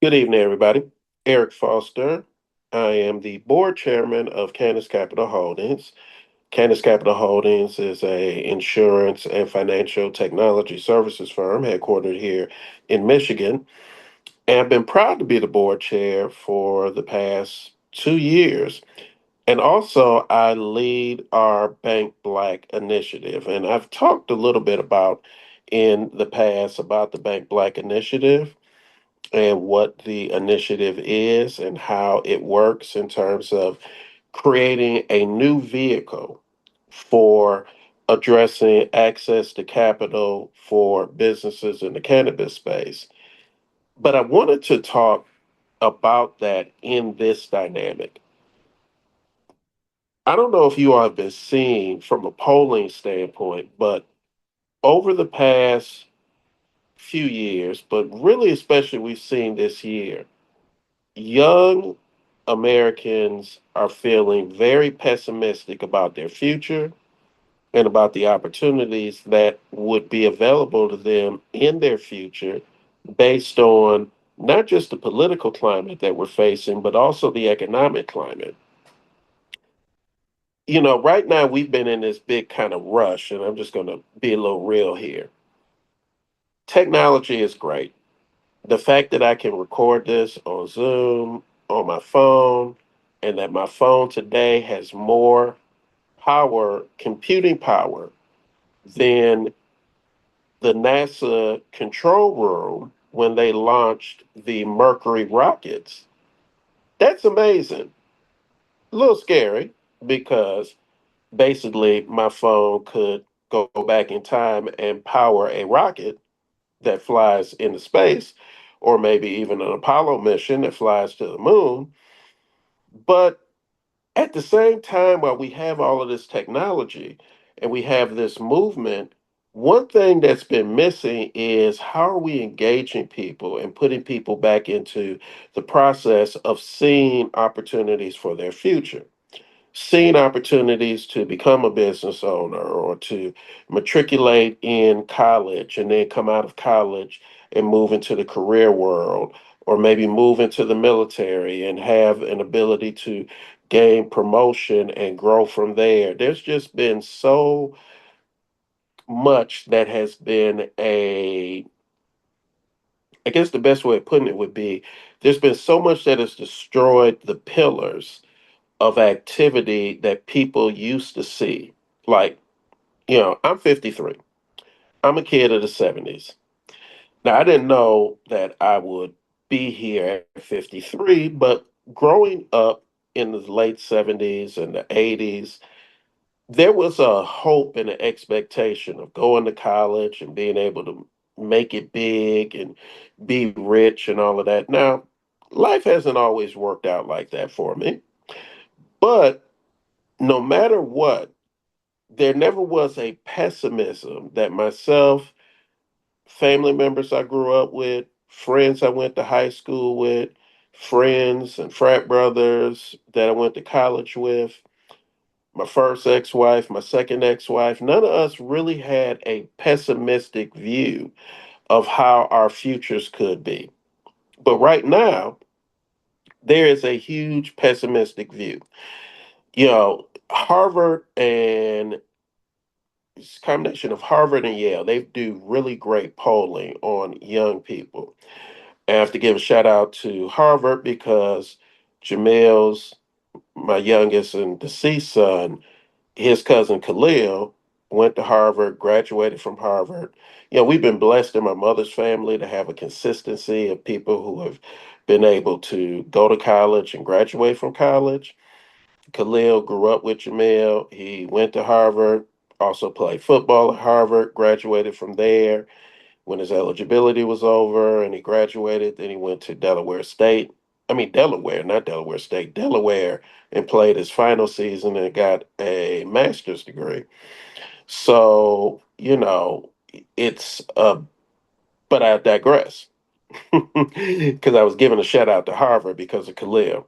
Good evening, everybody. Eric Foster. I am the board chairman of Canis Capital Holdings. Canis Capital Holdings is a insurance and financial technology services firm headquartered here in Michigan. And I've been proud to be the board chair for the past 2 years. And also, I lead our Bank Black initiative. And I've talked a little bit about in the past about the Bank Black initiative and what the initiative is and how it works in terms of creating a new vehicle for addressing access to capital for businesses in the cannabis space. But I wanted to talk about that in this dynamic. I don't know if you all have been seeing from a polling standpoint, but over the past few years, but really especially we've seen this year, young Americans are feeling very pessimistic about their future and about the opportunities that would be available to them in their future based on not just the political climate that we're facing, but also the economic climate. Right now we've been in this big kind of rush, and I'm just going to be a little real here. Technology is great. The fact that I can record this on Zoom, on my phone, and that my phone today has more power, computing power, than the NASA control room when they launched the Mercury rockets. That's amazing. A little scary because basically my phone could go back in time and power a rocket that flies into space, or maybe even an Apollo mission that flies to the moon. But at the same time, while we have all of this technology and we have this movement, one thing that's been missing is how are we engaging people and putting people back into the process of seeing opportunities for their future, seeing opportunities to become a business owner or to matriculate in college and then come out of college and move into the career world, or maybe move into the military and have an ability to gain promotion and grow from there. There's just been so much that has been I guess the best way of putting it would be there's been so much that has destroyed the pillars of activity that people used to see. Like, I'm 53. I'm a kid of the 70s. Now, I didn't know that I would be here at 53, but growing up in the late 70s and the 80s, there was a hope and an expectation of going to college and being able to make it big and be rich and all of that. Now, life hasn't always worked out like that for me, but no matter what, there never was a pessimism that myself, family members I grew up with, friends I went to high school with, friends and frat brothers that I went to college with, my first ex wife, my second ex wife, none of us really had a pessimistic view of how our futures could be. But right now, there is a huge pessimistic view. Harvard and it's a combination of Harvard and Yale. They do really great polling on young people. I have to give a shout out to Harvard because Jamil's, my youngest and deceased son, his cousin Khalil went to Harvard, graduated from Harvard. We've been blessed in my mother's family to have a consistency of people who have been able to go to college and graduate from college. Khalil grew up with Jamil. He went to Harvard, also played football at Harvard, graduated from there. When his eligibility was over and he graduated, then he went to Delaware State. I mean, Delaware, not Delaware State, Delaware, and played his final season and got a master's degree. So, it's, but I digress because I was giving a shout out to Harvard because of Khalil.